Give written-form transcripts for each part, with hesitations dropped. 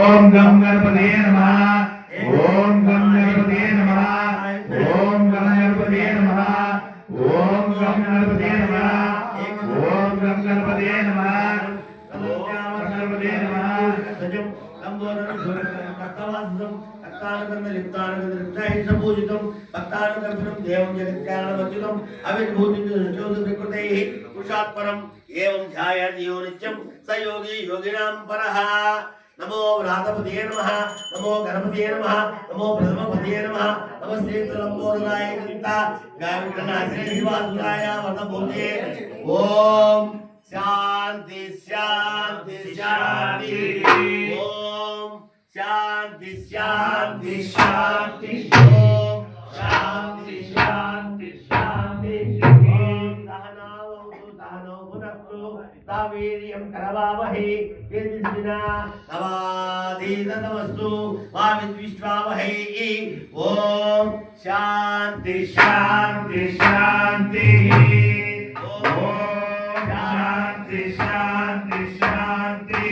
ओम गम गणपते नमः। ओम गम गणपते नमः। ओम गम गणपते नमः। ओम गम गणपते नमः। ओम गम गणपते नमः। ओम गणपते नमः। सजम लंबोदरम भक्तवासम भक्तानुकर्म लिप्तानुकर्म पूजितम भक्तानुकर्म देवं जगत्कारणमच्युतम अविर्भूतिं ज्योति प्रकृतैः पुरुषात् परम एवं ध्यायति यो नित्यं स योगी योगिनां परः। नमो व्रातपतिये नमः। नमो गणपतिये नमः। नमो प्रथमपतिये नमः। नमस्ते लंबोदराय चिंता गाविकनाथने निवासुराय वरदभूते। ओम शांति शांति शांति। ओम शांति शांति शांति। ओम शांति शांति शांति। वीर्यं करवावहै तेजस्विना नवाधीतमस्तु मा विद्विष्वावहै। ओम शांति शांति शांति। ओम शांति शांति शांति।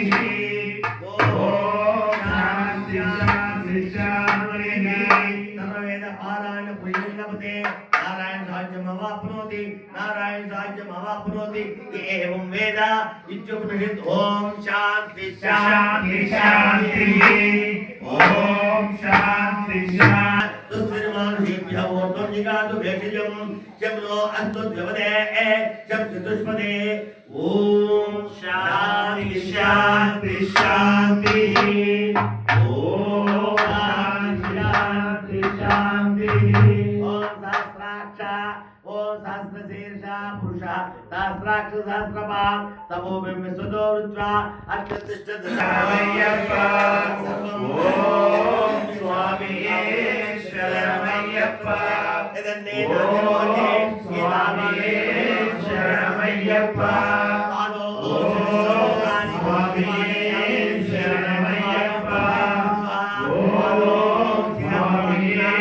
ओम शांति शांति शांति। सर्ववेद पारायण पुण्यपते नारायण साहाय्यम् अवाप्नोति नारायण साहाय्यम् अवाप्नोति एवं वेद इत्युपनिषत्। ओम शांति शांति शांति। ओम शांति शांति। तस्मिन्मानुषेभ्यः वोट्टं जिगातु भेषजं शम्नो अस्तु द्विपदे शं चतुष्पदे। ओम शांति शांति शांति। ओम शांति शांति। ओम सहस्राक्ष ओम सहस्रशीर्षा पुरुष सहस्राक्ष सहस्रपाद तमो बिंबिसुतो वृत्वा अत्यतिष्ठदशमय्यप्पा। ओम स्वामी शरणमय्यप्पा। यदन्ने नामोहे स्वामी शरणमय्यप्पा। ओम स्वामी शरणमय्यप्पा। ओम स्वामी शरणमय्यप्पा।